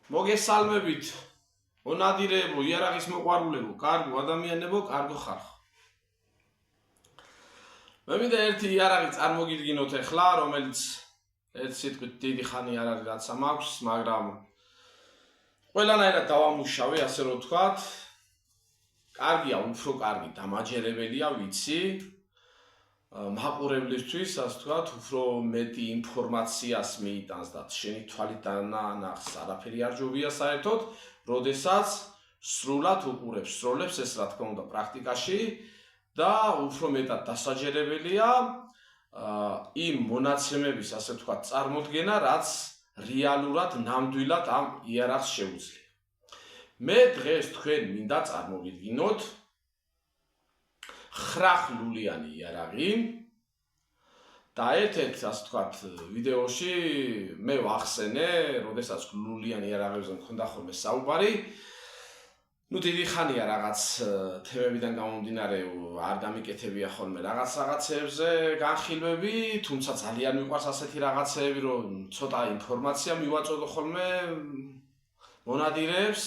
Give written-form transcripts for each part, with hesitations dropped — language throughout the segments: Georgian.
მოგესალმებით მონადირეებო, იარაღის მოყვარულებო, კარგო ადამიანებო, კარგო ხალხო. მე მინდა ერთი იარაღი წარმოგიდგინოთ ახლა, რომელიც ერთ სიტყვით დიდი ხანი არ არის რაც მაქვს, მაგრამ ყველანაირად დავამუშავე, ასე რომ ვთქვათ. კარგია, უფრო კარგი, დამაჯერებელია, ვიცი. მაყურებლისთვის, ასე ვთქვათ, უფრო მეტი ინფორმაციას მიიტანს და შენი თვალით დანახს არაფერი არ ჯობია საერთოდ, როდესაც სრულად უყურებს, სროლებს ეს რა თქმა უნდა პრაქტიკაში და უფრო მეტად დასაჯერებელია იმ მონაცემების, ასე ვთქვათ, წარმოდგენა, რაც რეალურად ნამდვილად ამ იარაღს შეუძლია. მე დღეს თქვენ მინდა წარმოვიდგინოთ ხრახლულიანი იარაღი და ერთ-ერთ, ასე ვთქვათ, ვიდეოში მე ვახსენე, როდესაც გლულიანი იარაღებზე მქონდა ხოლმე საუბარი. დიდი ხანია რაღაც თემებიდან გამომდინარე არ გამიკეთებია ხოლმე რაღაცებზე განხილვები, თუმცა ძალიან მიყვარს ასეთი რაღაცეები, რომ ცოტა ინფორმაცია მივაწოდო ხოლმე მონადირეებს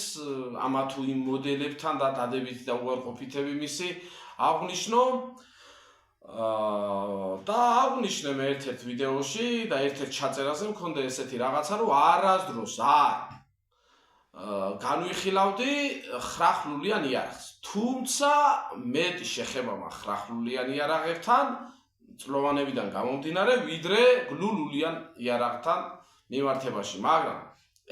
ამა თუ იმ მოდელებთან და დადებითი და უარყოფითები მისი აღნიშნო და აღნიშნე მე ერთ-ერთ ვიდეოში და ერთ-ერთ ჩაწერაზე მქონდა ესეთი რაღაცა, რომ არასდროს არ განვიხილავდი ხრახლულიან იარაღს. თუმცა მეტი შეხება მაქვს ხრახლულიან იარაღებთან წლოვანებიდან გამომდინარე, ვიდრე გლულიან იარაღთან მიმართებაში, მაგრამ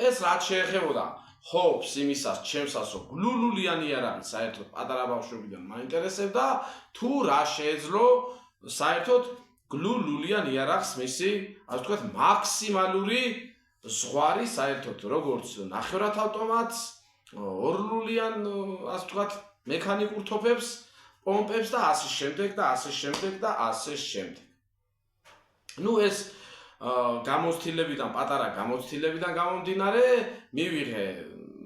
ეს რაც შეეხებოდა ხობს იმისას, ჩემსაც რომ გლულიანი იარაღი საერთოდ პატარა ბავშვობიდან მაინტერესებდა, თუ რა შეეძლო საერთოდ გლულიან იარაღს მისი, ასე ვთქვათ, მაქსიმალური ზღვარი საერთოდ როგორც ნახევრად ავტომატს, ორლულიან, ასე ვთქვათ, მექანიკურ თოფებს, პომპებს და ასე შემდეგ და ასე შემდეგ და ასე შემდეგ. ეს გამოცდილებიდან, პატარა გამოცდილებიდან გამომდინარე, მივიღე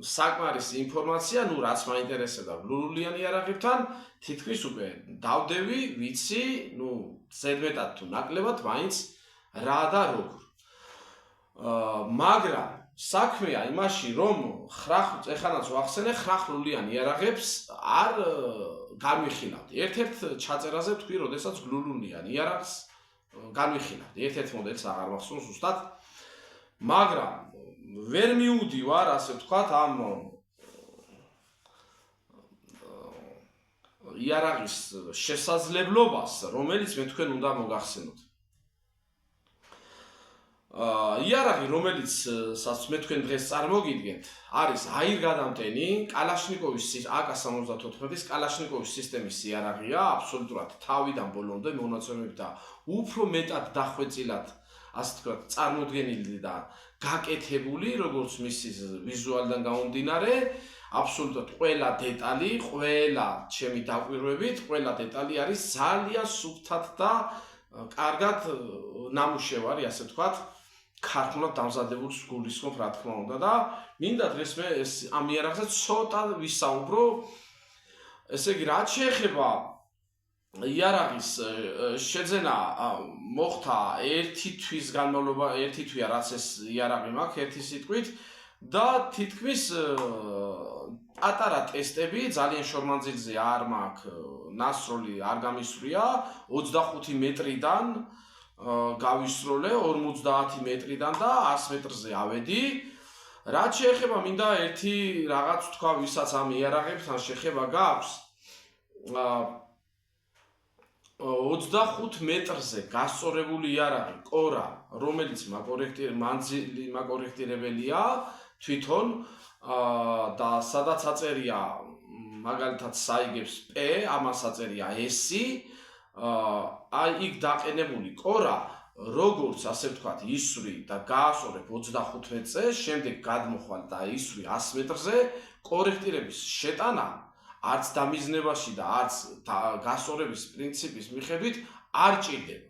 საკმარისი ინფორმაცია, რაც მაინტერესებდა გლულიან იარაღებთან, თითქმის უკვე დავდევი, ვიცი, ზედმეტად თუ ნაკლებად მაინც რა და როგორ. მაგრამ საქმეა იმაში, რომ ეხანაც ვახსენე, ხრახლულიან იარაღებს არ განვიხილავდი. ერთ-ერთ ჩაწერაზე ვთქვი, როდესაც გლულიან იარაღს განვიხილავდი. ერთ-ერთ მოდელს აღარ მახსოვს ზუსტად, მაგრამ ვერ მიუდივარ, ასე ვთქვათ, ამ იარაღის შესაძლებლობას, რომელიც მე თქვენ უნდა მოგახსენოთ. იარაღი, რომელიცაც მე თქვენ დღეს წარმოგიდგენთ, არის აირგადამტენი კალაშნიკოვის AK-74-ის კალაშნიკოვის სისტემის იარაღია, აბსოლუტურად თავიდან ბოლომდე მონაცემებით და უფრო მეტად დახვეწილად, ასე ვთქვათ, წარმოდგენილი და გაკეთებული, როგორც მის ვიზუალიდან გამომდინარე, აბსოლუტურად ყველა დეტალი, ყველა ჩემი დაკვირვებით, ყველა დეტალი არის ძალიან სუფთად და კარგად ნამუშევარი, ასე ვთქვათ, ქართულად დამზადებული სგულისხმობ, რა თქმა უნდა და მინდა დღეს მე ამ იარაღზე ცოტა ვისაუბრო. ესე იგი, რაც შეეხება იარაღის შეძენა მოხდა ერთი თვის განმავლობა, ერთი თვია რაც ეს იარაღი მაქვს, ერთი სიტყვით და თითქმის პატარა ტესტები ძალიან შორმანძილზე არ მაქვს ნასროლი, არ გამისვრია 25 მეტრიდან გავისროლე 50 მეტრიდან და 100 მეტრზე ავედი. რაც შეეხება მინდა ერთი რაღაც თქვა, ვისაც ამ იარაღებთან შეხება გაქვს 25 მეტრზე გასწორებული იარაღი, კორა, რომელიც მანძილი მაკორექტირებელია თვითონ და სადაც აწერია მაგალითად საიგებს P, ამას აწერია S, იქ დაყენებული კორა, როგორც ასე ვთქვათ, ისვრი და გაასწორებ 25 მეტრზე, შემდეგ გადმოხვალ და ისვრი 100 მეტრზე, კორექტირების შეტანა არც დამიზნებაში და არც გასწორების პრინციპის მიხედვით არ ჭირდება.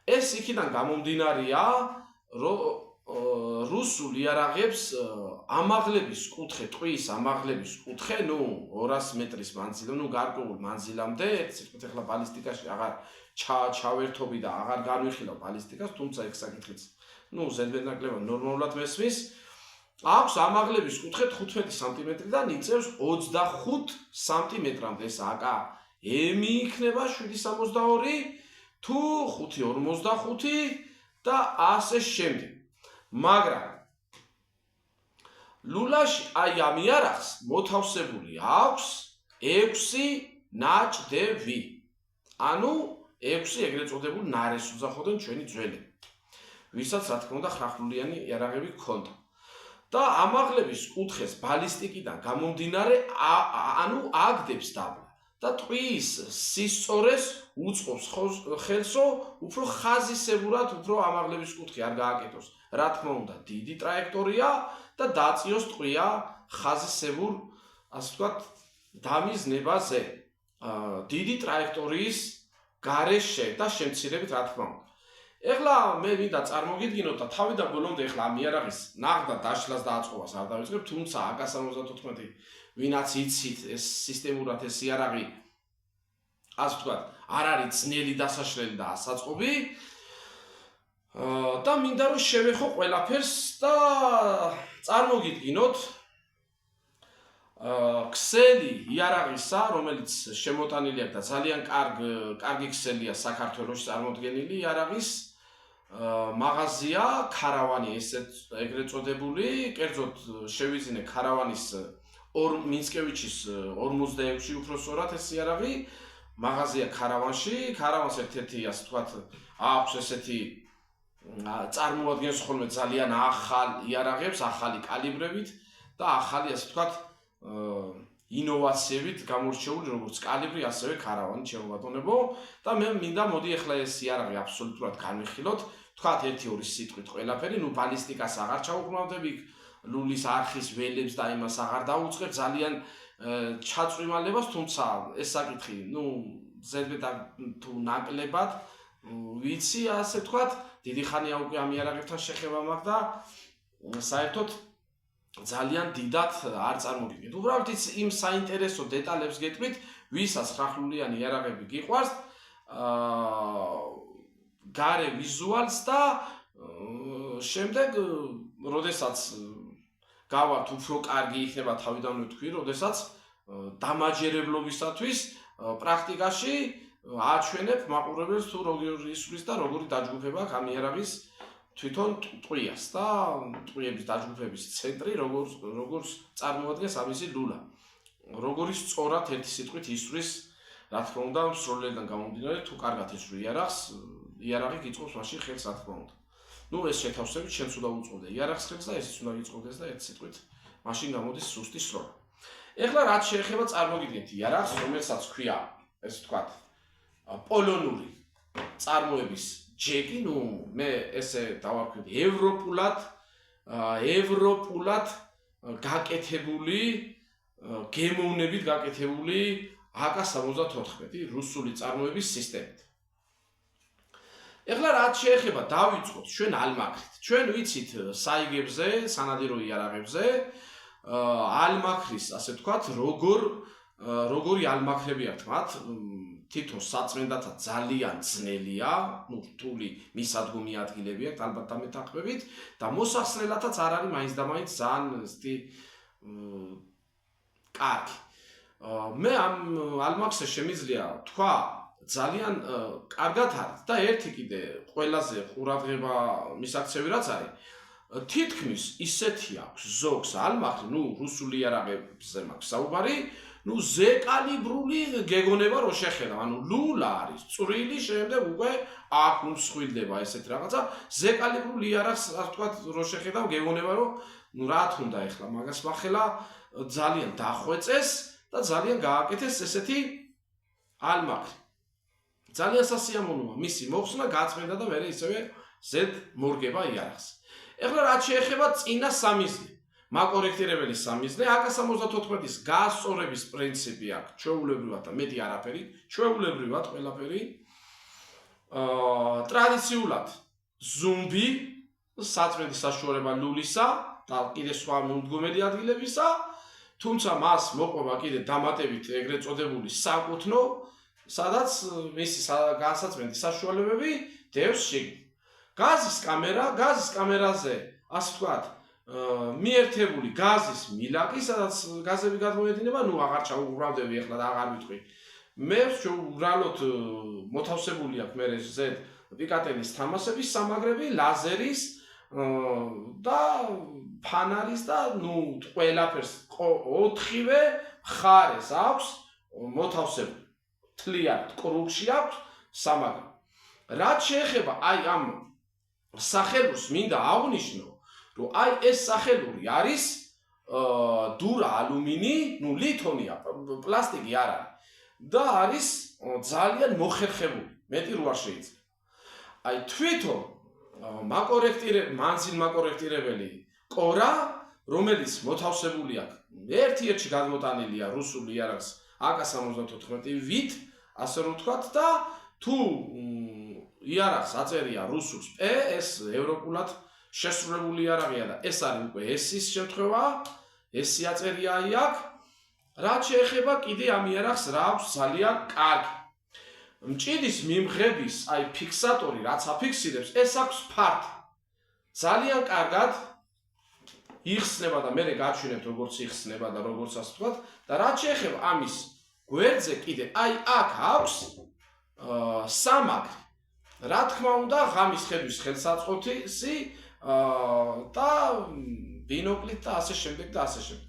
ეს იქიდან გამომდინარეა, რომ რუსულ იარაღებს ამაღლების კუთხე, ტყვის ამაღლების კუთხე, 200 მეტრის მანძილზე, გარკვეულ მანძილამდე, ერთ-ერთი ახლა ბალისტიკაში აღარ ჩავერთობი და აღარ განვიხილავ ბალისტიკას, თუმცა ეგ საკითხიც, ზედმეტ ნაკლებად ნორმალურად მესმის. აქვს ამაღლების კუთხე 15 სანტიმეტრიდან იწევს 25 სანტიმეტრამდე. ეს აკა ემი იქნება 7.62 თუ 5.45 და ასე შემდეგ. მაგრამ ლულაში აი ამ იარაღს მოთავსებული აქვს 6 ნაჭდევი. ანუ 6 ეგრეთ წოდებული ნარეს უძახოდნენ ჩვენი ძველები. ვისაც რა თქმა უნდა ხახლულიანი იარაღები ჰქონდა. და ამაღლების კუთხეს ბალისტიკიდან გამომდინარე ანუ აგდებს დაბლა და ტყვის სისწორეს უწყობს ხელსო უფრო ხაზისებურად უფრო ამაღლების კუთხე არ გააკეთოს. რა თქმა უნდა დიდი ტრაექტორია და დაწიოს ტყვია ხაზისებურ ასე ვთქვათ დამიზნებაზე. დიდი ტრაექტორიის გარეშე და შემცირებით რა თქმა უნდა. ეხლა მე მინდა წარმოგიდგინოთ და თავიდან ბოლომდე ეხლა ამ იარაღის ნახდა დაშლას და აწყობას არ დავიწყებ, თუმცა AK-74 ვინაც იცით ეს სისტემურად ეს იარაღი ასე ვთქვათ არ არის ძნელი დასაშლელი და ასაწყობი და მინდა რომ შევეხო ყველაფერს და წარმოგიდგინოთ ქსელი იარაღისა, რომელიც შემოტანილი აქვს და ძალიან კარგი ქსელია საქართველოში წარმოდგენილი იარაღის მაღაზია ქარავანი ეგრეთ წოდებული, კერძოდ შევიძინე ქარავანის მინსკევიჩის 46 უფრო სწორად ეს იარაღი მაღაზია ქარავანში, ქარავანს ერთ-ერთი ასე ვთქვათ აქვს ესეთი წარმოადგენს ხოლმე ძალიან ახალ იარაღებს, ახალი კალიბრებით და ახალი ასე ვთქვათ ინოვაციებით გამორჩეული როგორც კალიბრი, ასევე ქარავანი შემოვატონებო და მე მინდა მოდი ახლა ეს იარაღი აბსოლუტურად განვიხილოთ. თქვათ 1-2 სიტყვით ყველაფერი, ნუ ბალისტიკას აღარ ჩაუყრმავდები, ლულის არხის ველებს და იმას აღარ დაუწყებ ძალიან ჩაწვიმალებას, თუმცა ეს საკითხი, ნუ ზედმეტ თუ ნაკლებად ვიცი, ასე ვთქვათ, დიდი ხანია უკვე ამ იარაღებთან შეხება მაქვს და საერთოდ ძალიან დიდად არ წარმოგიდგენთ. უბრალოდ იმ საინტერესო დეტალებს გეტყვით, ვისაც ხახლულიანი იარაღები გიყვარს, გარე ვიზუალს და შემდეგ, როდესაც გავართ უფრო კარგი იქნება თავიდანვე თქვი, როდესაც დამაჯერებლობისათვის პრაქტიკაში აჩვენებ მაყურებელს თუ როგორი ისვრის და როგორი დაჯგუფება აქვს ამ იარაღის თვითონ ტყვიას და ტყვიების დაჯგუფების ცენტრი როგორც წარმოადგენს ამისი ლულა. როგორი სწორად ერთი სიტყვით ისვრის, რა თქმა უნდა, მსროლელიდან გამომდინარე, თუ კარგად ისვრი იარაღი გიწყობს მაშინ ხელს, რა თქმა უნდა. ნუ ეს შეთავსებით შენც უნდა უწყობდე იარაღს ხელს და ესეც უნდა გიწყობდეს და ერთი სიტყვით მაშინ გამოდის სუსტი სროლა. ეხლა რაც შეეხება წარმოგიდგენთ იარაღს, რომელსაც ქვია, ესე ვთქვათ, პოლონური წარმოების ჯეკი, ნუ მე ესე დავარქვი ევროპულად გაკეთებული გემოვნებით გაკეთებული AK-74 რუსული წარმოების სისტემით. ეხლა რაც შეეხება დავიწყოთ ჩვენ ალმაქრით. ჩვენ ვიცით საიგებზე, სანადირო იარაღებზე ალმაქრის, ასე ვთქვათ, როგორი ალმაქრები აქვთ მათ, თვითონ საწმენდათა ძალიან ძნელია, ნუ რთული მისადგომი ადგილები აქვთ, ალბათ დამეთანხმებით და მოსახსნელათაც არ არის მაინც და მაინც ძალიან ისეთი კარგი. მე ამ ალმაქრზე შემიძლია თქვა ძალიან კარგად არის და ერთი კიდე ყველაზე ყურადღება მისაქცევი რაც არის, თითქმის ისეთი აქვს ზოგს ალმაქრი, ნუ რუსული იარაღებზე მაქვს საუბარი, ნუ ზეკალიბრული გეგონება რო შეხედა, ანუ ლულა არის წვრილი, შემდეგ უკვე აქ უმსხვილდება ესეთ რაღაცა, ზეკალიბრული იარაღს, ასე ვთქვათ, რო შეხედავ გეგონება რომ ნუ რა თქმა ეხლა მაგას მახელა ძალიან დახვეწეს და ძალიან გააკეთეს ესეთი ალმაქრი. ძალიან სასიამოვნოა მისი მოხსნა, გაწმენდა და მე ისევე ზედ მორგება იარაღს. ეხლა რაც შეეხება წინა სამიზნე, მაკორექტირებელი სამიზნე, AK-74-ის გასწორების პრინციპი აქვს, ჩვეულებრივად და მეტი არაფერი, ჩვეულებრივად ყველაფერი. ტრადიციულად ზუმბი, საწმენდის საშუალება ლულისა და კიდე სხვა მიუდგომელი ადგილებისა, თუმცა მას მოყვება კიდე დამატებით ეგრეთ წოდებული საკუთნო, სადაც მისი განსაწმენდის საშუალებები დევს შიგნით. გაზის კამერაზე, ასე ვთქვათ, მიერთებული გაზის მილაკი, სადაც გაზები გადმოედინება, ნუ აღარ ჩაუგროვდები ახლა და აღარ ვიტყვი. მე უბრალოდ მოთავსებული აქვს მე ზედ პიკატენის თამასების სამაგრები, ლაზერის და ფანარის და ნუ ყველაფერს 4-ვე მხარეს აქვს მოთავსებული. თლიანად კრუგში აქვს სამაგრი. რაც შეეხება აი ამ სახელურს მინდა აღვნიშნო, რომ აი ეს სახელური არის დურა ალუმინი, ნუ ლითონია, პლასტიკი არ არის და არის ძალიან მოხერხებული, მეტი რო არ შეიძლება. აი თვითონ მანძილმაკორექტირებელი კორა, რომელიც მოთავსებული აქვს ერთ-ერთში გადმოტანილია რუსული იარაღის AK-74-ვით, ასე რომ ვთქვათ და თუ იარაღს აწერია რუსულს P, ეს ევროპულად შესრულებული იარაღია და ეს არის უკვე S-ის შემთხვევა, S-ი აწერია აი აქ. რაც შეეხება კიდე ამ იარაღს რა აქვს ძალიან კარგი. მჭიდის მიმღების აი ფიქსატორი, რაც აფიქსირებს, ეს აქვს ფართი. ძალიან კარგად იხსნება და მე გაჩვენებთ როგორც იხსნება და როგორც ასე ვთქვათ და რაც შეეხება ამის გვერდზე კიდე აი აქ აქვს სამაგრი. რა თქმა უნდა, ღამის ხედვის ხელსაწყოთი და ბინოკლით და ასე შემდეგ და ასე შემდეგ.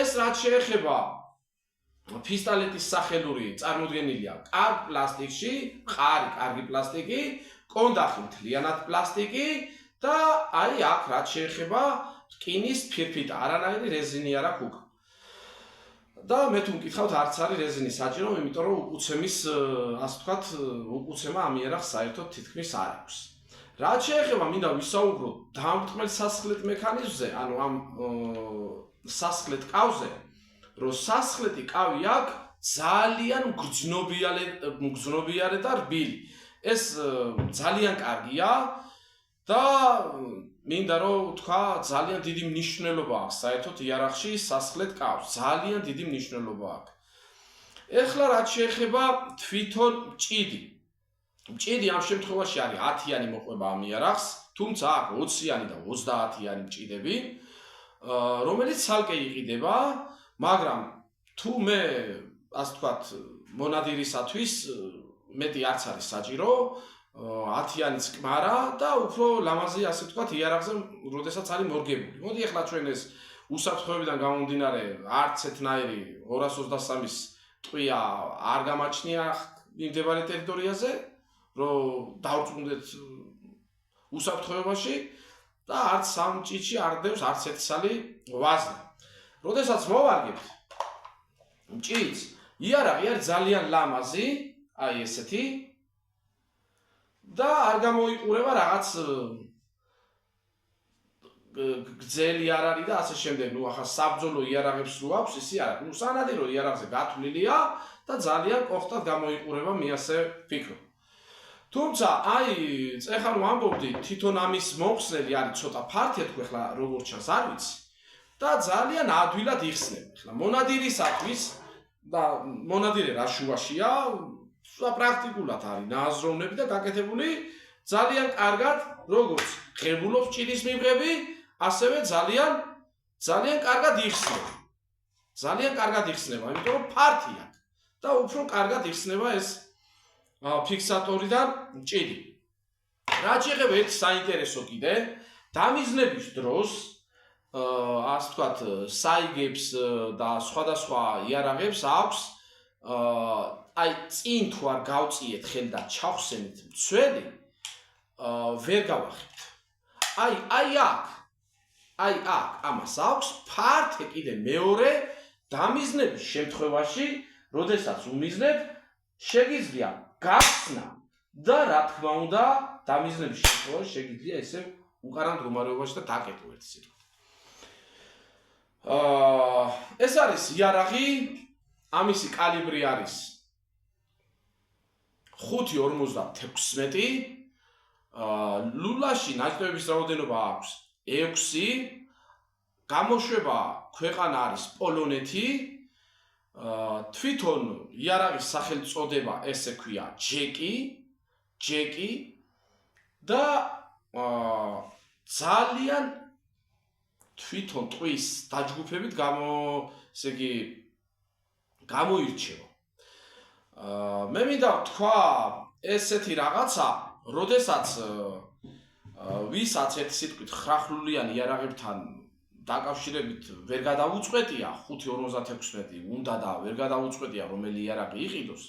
ეს რაც შეეხება ფისტალეტის სახელური წარმოდგენილია კარგ პლასტიკში, კარგი პლასტიკი, კონდახი მთლიანად პლასტიკი და აი აქ რაც შეეხება რკინის ფირფიტა, არანაირი რეზინი არ აქვს უკან. და მე თუ მკითხავთ, არც არის რეზინი საჭირო, იმიტომ რომ უკუცემის, ასე ვთქვათ, უკუცემა ამ იარაღს საერთოდ თითქმის არ აქვს. რაც შეეხება მინდა ვისაუბრო დამრტყმელ სასხლეტ მექანიზმზე, ანუ ამ სასხლეტ კავზე, რომ სასხლეტი კავი აქვს ძალიან მგრძნობიარე და რბილი. ეს ძალიან კარგია და მინდა რომ თქვა ძალიან დიდი მნიშვნელობა აქვს საერთოდ იარაღში სასხლეტ კავს, ძალიან დიდი მნიშვნელობა აქვს. ეხლა რაც შეეხება თვითონ მჭიდი. მჭიდი ამ შემთხვევაში არის 10-იანი მოყვება ამ იარაღს, თუმცა აქვს 20-იანი და 30-იანი მჭიდები, რომელიც ცალკე იყიდება, მაგრამ თუ მე ასე ვთქვათ მონადირისათვის მეტი არც არის საჭირო, 10-იანიც კმარა და უფრო ლამაზი ასე ვთქვათ იარაღზე, როდესაც არის მორგებული. მოდი ახლა ჩვენ ეს უსაფრთხოებიდან გამომდინარე არც ეთნაირი 223-ის ტყვია არ გამაჩნია მიმდებარე ტერიტორიაზე, რომ დავწუნდეთ უსაფრთხოებაში და არც სამ ჭიჭი არ დევს არც ერთი სალი ვაზნი. როდესაც მოვარგებთ მჭიდს, იარაღი არის ძალიან ლამაზი, აი ესეთი და არ გამოიყურება რაღაც გრძელი არ არის და ასე შემდეგ. ნუ ახლა საბრძოლო იარაღებს რო აქვს, ისი არა. ნუ სანადირო იარაღზე გათვლილია და ძალიან კოხტად გამოიყურება, მე ასე ვფიქრობ. თუმცა აი ეხლა რომ ამბობდი, თვითონ ამის მომხსნელი არის ცოტა ფართია, თქვი ახლა როგორ ჩანს არ ვიცი. და ძალიან ადვილად იხსნება. ახლა მონადირისათვის და მონადირე რა შუაშია, პრაქტიკულად არის ნააზროვნები და გაკეთებული ძალიან კარგად, როგორც ღებულობს ჭიდის მიმღები, ასევე ძალიან კარგად იხსნება. ძალიან კარგად იხსნება, იმიტომ რომ ფართი აქვს და უფრო კარგად იხსნება ეს ფიქსატორიდან ჭიდი. რაც შეეხება ერთ საინტერესო კიდე, დამიზნების დროს ასე ვთქვათ, საიგებს და სხვადასხვა იარაღებს აქვს აი წინ თუ არ გავწიეთ ხელი და ჩახსენით მცველი, ვერ გავახებთ. აი აქ ამას აქვს ფართე კიდე მეორე დამიზნების შემთხვევაში, როდესაც უმიზნებ, შეგიძლია გახსნა და რა თქმა უნდა, დამიზნების შემთხვევაში შეგიძლია ესე უყარა მდგომარეობაში და დაკეტო ერთი სიტყვით. ეს არის იარაღი, ამისი კალიბრი არის 5.56, ლულაში ნაჭდევების რაოდენობა აქვს 6, გამოშვება ქვეყანა არის პოლონეთი, თვითონ იარაღის სახელწოდება ესე ქვია ჯეკი და ძალიან თვითონ ტყვის დაჯგუფებით ესე იგი გამოირჩევა. მე მინდა ვთქვა ესეთი რაღაცა, როდესაც ვისაც ერთი სიტყვით ხრახლულიანი იარაღებთან დაკავშირებით ვერ გადაუწყვეტია 5.56 უნდა და ვერ გადაუწყვეტია რომელი იარაღი იყიდოს,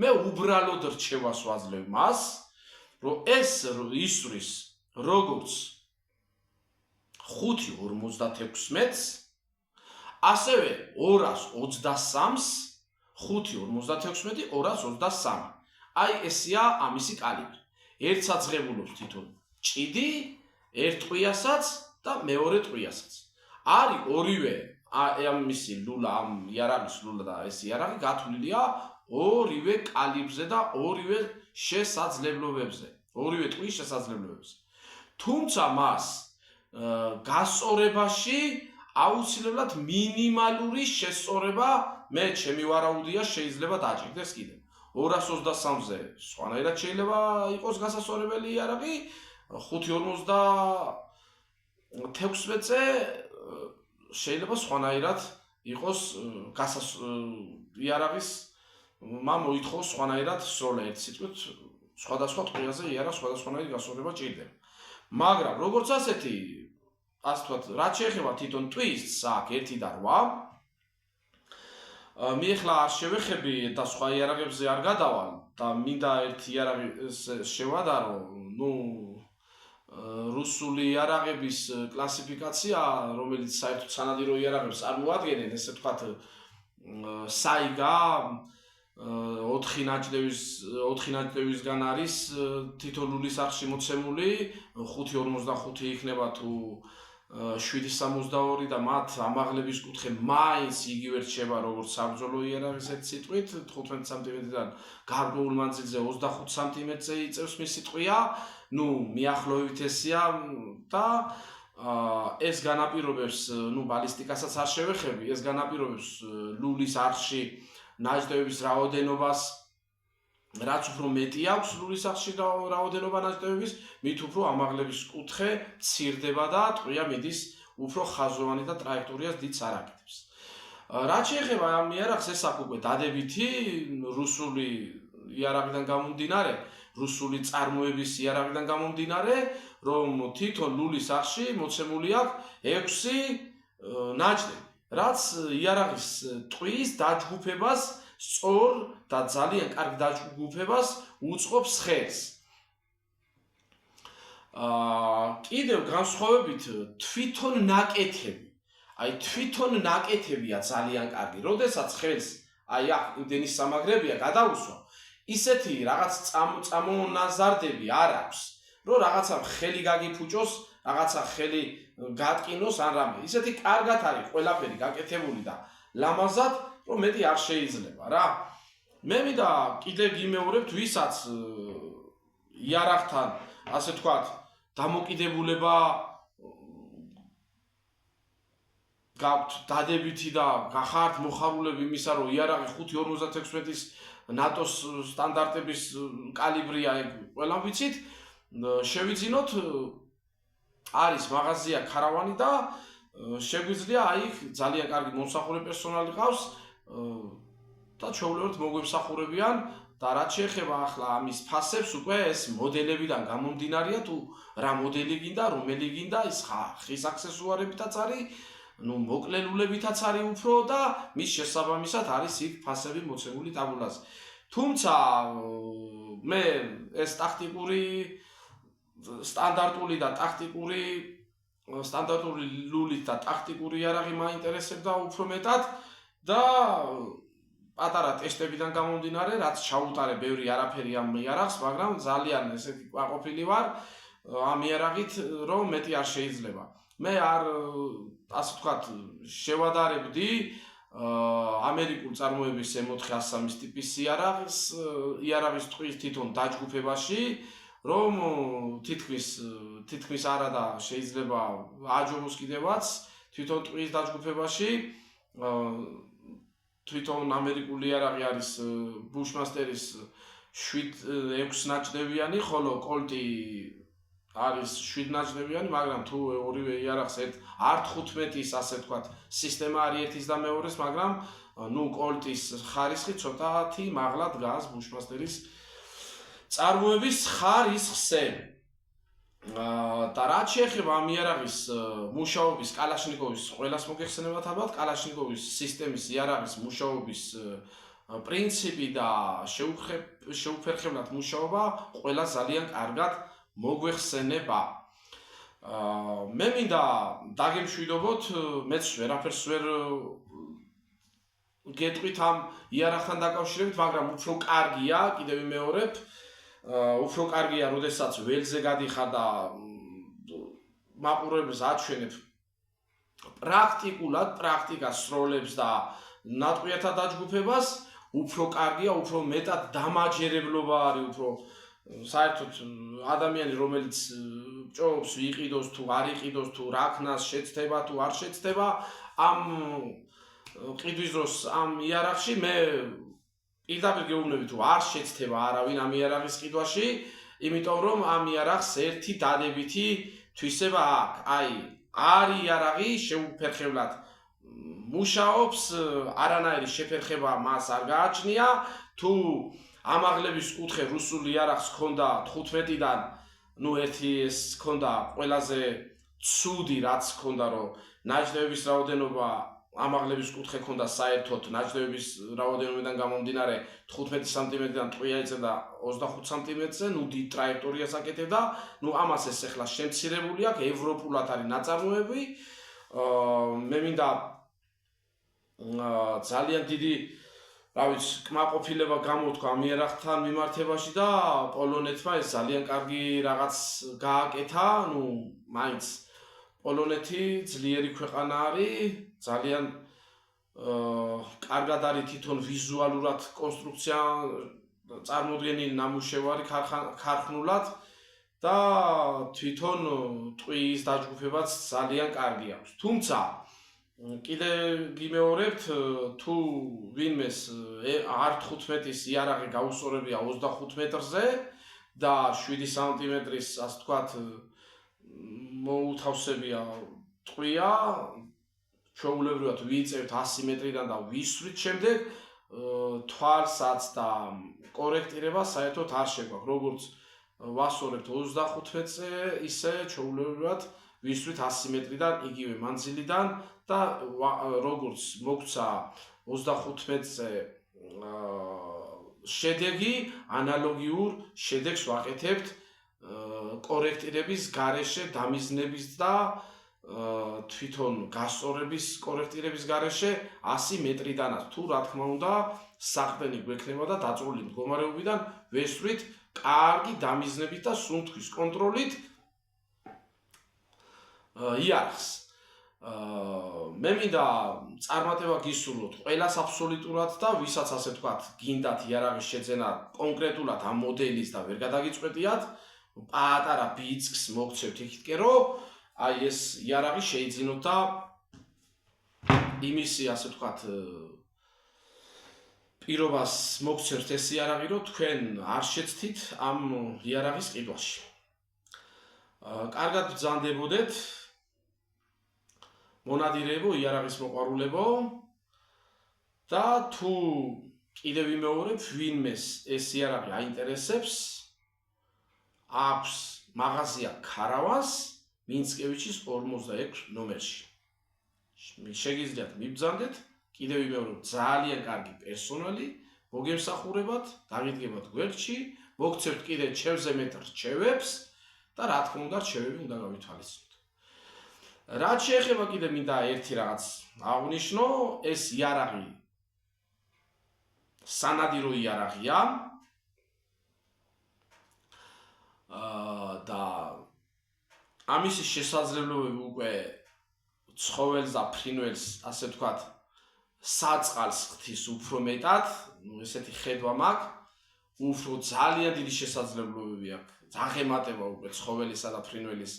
მე უბრალოდ რჩევას ვაძლევ მას, რომ ეს ისვრის როგორც 5.56-ს, ასევე 223-ს, 5.56, 223. აი ესია ამისი კალიბრი. ერთს აძღებულობს თვითონ ჭიდი, ერთ ტყვიასაც და მეორე ტყვიასაც. არის ორივე ამისი ლულა, ამ იარაღის ლულა და ეს იარაღი გათვლილია ორივე კალიბრზე და ორივე შესაძლებლობებზე, ორივე ტყვის შესაძლებლობებზე. თუმცა მას გასწორებაში აუცილებლად მინიმალური შესწორება მე ჩემი ვარაუდია შეიძლება დაჭირდეს კიდევ. 223-ზე სხვანაირად შეიძლება იყოს გასასწორებელი იარაღი, 5.56-ზე შეიძლება სხვანაირად იყოს იარაღის მოითხოვს სხვანაირად სროლა ერთ სიტყვით სხვადასხვა ტყვიაზე იარაღს სხვადასხვანაირი გასწორება ჭირდება. მაგრამ როგორც ასეთი, ასე ვთქვათ, რაც შეეხება თვითონ ტვისტს, აქ 1 და 8 მე ახლა არ შევეხები და სხვა იარაღებზე არ გადავალ და მინდა ერთი იარაღი შევადარო, რუსული იარაღების კლასიფიკაცია, რომელიც საერთოდ სანადირო იარაღებს წარმოადგენენ, ესე ვთქვათ, საიგა 4 ნაჭდევისგან არის თითოეულის არხში მოცემული, 5.55 იქნება თუ 7.62 და მათ ამაღლების კუთხე მაინც იგივე რჩება როგორც საბრძოლო იარაღის ერთ სიტყვით, 15 სანტიმეტრიდან გარკვეულ მანძილზე 25 სანტიმეტრზე იწევს მისი ტყვია, მიახლოებით ესია და ეს განაპირობებს, ბალისტიკასაც არ შევეხები, ეს განაპირობებს ლულის არხში ნაჭდევების რაოდენობას, რაც უფრო მეტი აქვს ლულის არხში რაოდენობა ნაჭდევების, მით უფრო ამაღლების კუთხე მცირდება და ტყვია მიდის უფრო ხაზოვანი და ტრაექტორიას დიდს არ აკეთებს. რაც შეეხება ამ იარაღს, ეს აქ უკვე დადებითი რუსული იარაღიდან გამომდინარე, რუსული წარმოების იარაღიდან გამომდინარე, რომ თვითონ ლულის არხში მოცემული აქვს 6 ნაჭდევი, რაც იარაღის ტყვის დაჯგუფებას სწორ და ძალიან კარგ დაჯგუფებას უწყობს ხელს. კიდევ განსხვავებით თვითონ ნაკეთები. აი თვითონ ნაკეთებია ძალიან კარგი. როდესაც ხელს აი აქ იმდენი სამაგრებია გადაუსვა, ისეთი რაღაც წამონაზარდები არ აქვს, რომ რაღაცა ხელი გაგიფუჭოს, რაღაცა ხელი გატკინოს ან რამე. ისეთი კარგად არის ყველაფერი გაკეთებული და ლამაზად, რომ მეტი არ შეიძლება რა. მე მინდა კიდევ გიმეორებთ, ვისაც იარაღთან, ასე ვთქვათ, დამოკიდებულება გაქვთ დადებითი და გახართ მოხარულები იმისა, რომ იარაღი 5.56-ის ნატოს სტანდარტების კალიბრია, ეგ ყველამ ვიცით, შევიძინოთ, არის მაღაზია ქარავანი და შეგვიძლია აი ძალიან კარგი მომსახურე პერსონალი ყავს და ჩვეულებრივად მოგვემსახურებიან და რაც შეეხება ახლა ამის ფასებს, უკვე ეს მოდელებიდან გამომდინარეა, თუ რა მოდელი გინდა, რომელი გინდა, ის ხის აქსესუარებითაც არის, მოკლელულებითაც არის უფრო და მის შესაბამისად არის იქ ფასები მოცემული ტაბულაზე. თუმცა მე ეს ტაქტიკური სტანდარტული ლულით და ტაქტიკური იარაღი მაინტერესებდა უფრო მეტად და პატარა ტესტებიდან გამომდინარე, რაც ჩაუტარე ბევრი არაფერი ამ იარაღს, მაგრამ ძალიან ესეთი ყვაყოფილი ვარ ამ იარაღით, რომ მეტი არ შეიძლება. მე არ, ასე ვთქვათ, შევადარებდი ამერიკულ წარმოების M403 ტიპის იარაღის ტყვის თვითონ დაჯგუფებაში, რომ თითქმის არა და შეიძლება აჯობოს კიდევაც თვითონ ტყვის დაჯგუფებაში, თვითონ ამერიკული იარაღი არის Bushmaster-ის 6 ნაჭდევიანი, ხოლო კოლტი არის 7 ნაჯნებიანი, მაგრამ თუ ორივე იარაღს არ 15-ის ასე ვთქვათ, სისტემა არის ერთის და მეორეს, მაგრამ ნუ კოლტის ხარისხი ცოტათი მაღლა დგას ბუშმასტერის წარმოების ხარისხზე. და რაც შეეხება ამ იარაღის მუშაობის კალაშნიკოვის ყველას მოგეხსენებათ ალბათ, კალაშნიკოვის სისტემის იარაღის მუშაობის პრინციპი და შეუფერხებლად მუშაობა ყველა ძალიან კარგად მოგვეხსენება. მე მინდა დაგემშვიდობოთ, მეც ვერაფერს ვერ გეტყვით ამ იარაღთან დაკავშირებით, მაგრამ უფრო კარგია, კიდევ ვიმეორებ, უფრო კარგია, როდესაც ველზე გადიხარ და მაყურებელს აჩვენებ პრაქტიკულად, პრაქტიკას სროლებს და ნატყვიათა დაჯგუფებას, უფრო კარგია, უფრო მეტად დამაჯერებლობა არის, უფრო საერთოდ ადამიანი, რომელიც ჭობს, იყიდოს თუ არ იყიდოს, თუ რა ქნას შეცდება, თუ არ შეცდება, ამ ყიდვის დროს ამ იარაღში მე პირდაპირ გეუბნები თუ არ შეცდება არავინ ამ იარაღის ყიდვაში, იმიტომ რომ ამ იარაღს ერთი დადებითი თვისება აქვს. აი, არ იარაღი შეუფერხებლად მუშაობს, არანაირი შეფერხება მას არ გააჩნია, თუ ამაღლების კუთხე რუსულ იარაღს ჰქონდა 15-დან, ნუ ერთი ეს ჰქონდა ყველაზე ცუდი, რაც ჰქონდა, რომ ნაჯნების რაოდენობა ამაღლების კუთხე ჰქონდა საერთოდ ნაჯნების რაოდენობიდან გამომდინარე 15 სანტიმეტრიდან ტყვია ეწევდა 25 სანტიმეტრზე, ნუ დიდ ტრაექტორიას აკეთებდა, ნუ ამას ეს ახლა შემცირებული აქვს, ევროპულად არის ნაწარმოები. მე მინდა ძალიან დიდი, რა ვიცი, კმაყოფილება გამოვთქვა ამ იარაღთან მიმართებაში და პოლონეთმა ეს ძალიან კარგი რაღაც გააკეთა, ნუ მაინც პოლონეთი ძლიერი ქვეყანა არის, ძალიან კარგად არის თვითონ ვიზუალურად კონსტრუქცია წარმოდგენილი ნამუშევარი ქარხნულად და თვითონ ტყვის დაჯგუფებაც ძალიან კარგი აქვს. თუმცა კიდე გიმეორებთ, თუ ვინმეს არ 15-ის იარაღი გაუსწორებია 25 მეტრზე და 7 სანტიმეტრის, ასე ვთქვათ, მოუთავსებია ტყვია, ჩვეულებრივად ვიიწევთ 100 მეტრიდან და ვისვრით შემდეგ, თვალსაც და კორექტირება საერთოდ არ შეგვაქვს. როგორც ვასწორებთ 25 მეტრზე, ისე ჩვეულებრივად ვისვრით 100 მეტრიდან იგივე მანძილიდან და როგორც მოგცა 25 მეტრზე შედეგი, ანალოგიურ შედეგს ვაკეთებთ კორექტირების გარეშე, დამიზნების და თვითონ გასწორების კორექტირების გარეშე 100 მეტრიდანაც. თუ რა თქმა უნდა, საყრდენი გვექნება და დაწვრილი მდგომარეობიდან ვესვრით კარგი დამიზნებით და სუნთქვის კონტროლით იარაღს. მე მინდა წარმატება გისურვოთ ყველას აბსოლუტურად და ვისაც ასე ვთქვათ, გინდათ იარაღის შეძენა კონკრეტულად ამ მოდელის და ვერ გადაგიწყვეტიათ, პატარა ბიძგს მოგცევთ იქითკენ, რომ აი ეს იარაღი შეიძინოთ და იმისი, ასე ვთქვათ, პირობას მოგცევთ ეს იარაღი, რომ თქვენ არ შეცდით ამ იარაღის ყიდვაში. კარგად ბრძანდებოდეთ, მონადირეებო, იარაღის მოყვარულებო და თუ კიდევ ვიმეორებ, ვინმეს ეს იარაღი აინტერესებს, აქვს მაღაზია ქარავანს მინსკევიჩის 46 ნომერში. შეგიძლიათ მიბრძანდეთ, კიდევ ვიმეორებ, ძალიან კარგი პერსონალი, მოგემსახურებათ, დაგიდგებათ გვერდში, მოგცევთ კიდე ჩემზე მეტ რჩევებს და რა თქმა უნდა, რჩევები უნდა გავითვალისწინოთ. რაც შეეხება კიდე მინდა ერთი რაღაც აღვნიშნო, ეს იარაღი სანადირო იარაღია და ამისი შესაძლებლობები უკვე ცხოველს და ფრინველს, ასე ვთქვათ, საწყალს ხდის უფრო მეტად, ნუ ესეთი ხედვა მაქვს, უფრო ძალიან დიდი შესაძლებლობები აქვს. აღემატება უკვე ცხოველისა და ფრინველის,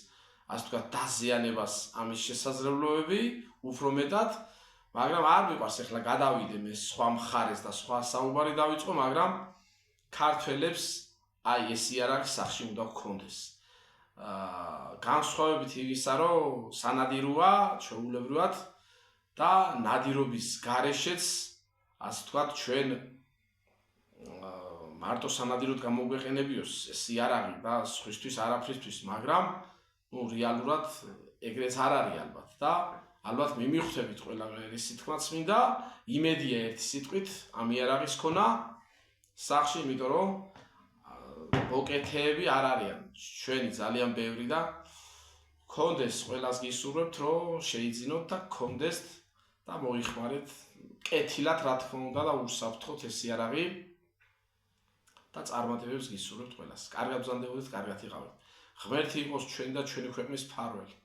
ასე ვთქვათ, დაზიანებას ამის შესაძლებლობები უფრო მეტად, მაგრამ არ მიყვარს ახლა გადავიდე მე სხვა მხარეს და სხვა საუბარი დავიწყო, მაგრამ ქართველებს აი ეს იარაღი სახში უნდა გქონდეს. განსხვავებით იმისა, რომ სანადიროა ჩვეულებრივად და ნადირობის გარეშეც, ასე ვთქვათ, ჩვენ მარტო სანადიროდ გამოგვეყენებიოს ეს იარაღი და სხვისთვის არაფრისთვის, მაგრამ რეალურად ეგრეც არ არის ალბათ და ალბათ მიმიხვდებით ყველაფერი სიტყვაც მინდა, იმედია ერთი სიტყვით ამ იარაღის ქონა სახში, იმიტომ რომ მოკეთეები არ არიან ჩვენი ძალიან ბევრი და გქონდეს ყველას გისურვებთ რომ შეიძინოთ და გქონდეს და მოიხმარეთ კეთილად რა თქმა უნდა და უსაფრთხოდ ეს იარაღი და წარმატებებს გისურვებთ ყველას. კარგად ბრძანდებოდეთ, კარგად იყავით. ღმერთი იყოს ჩვენ და ჩვენი ქვეყნის მფარველი.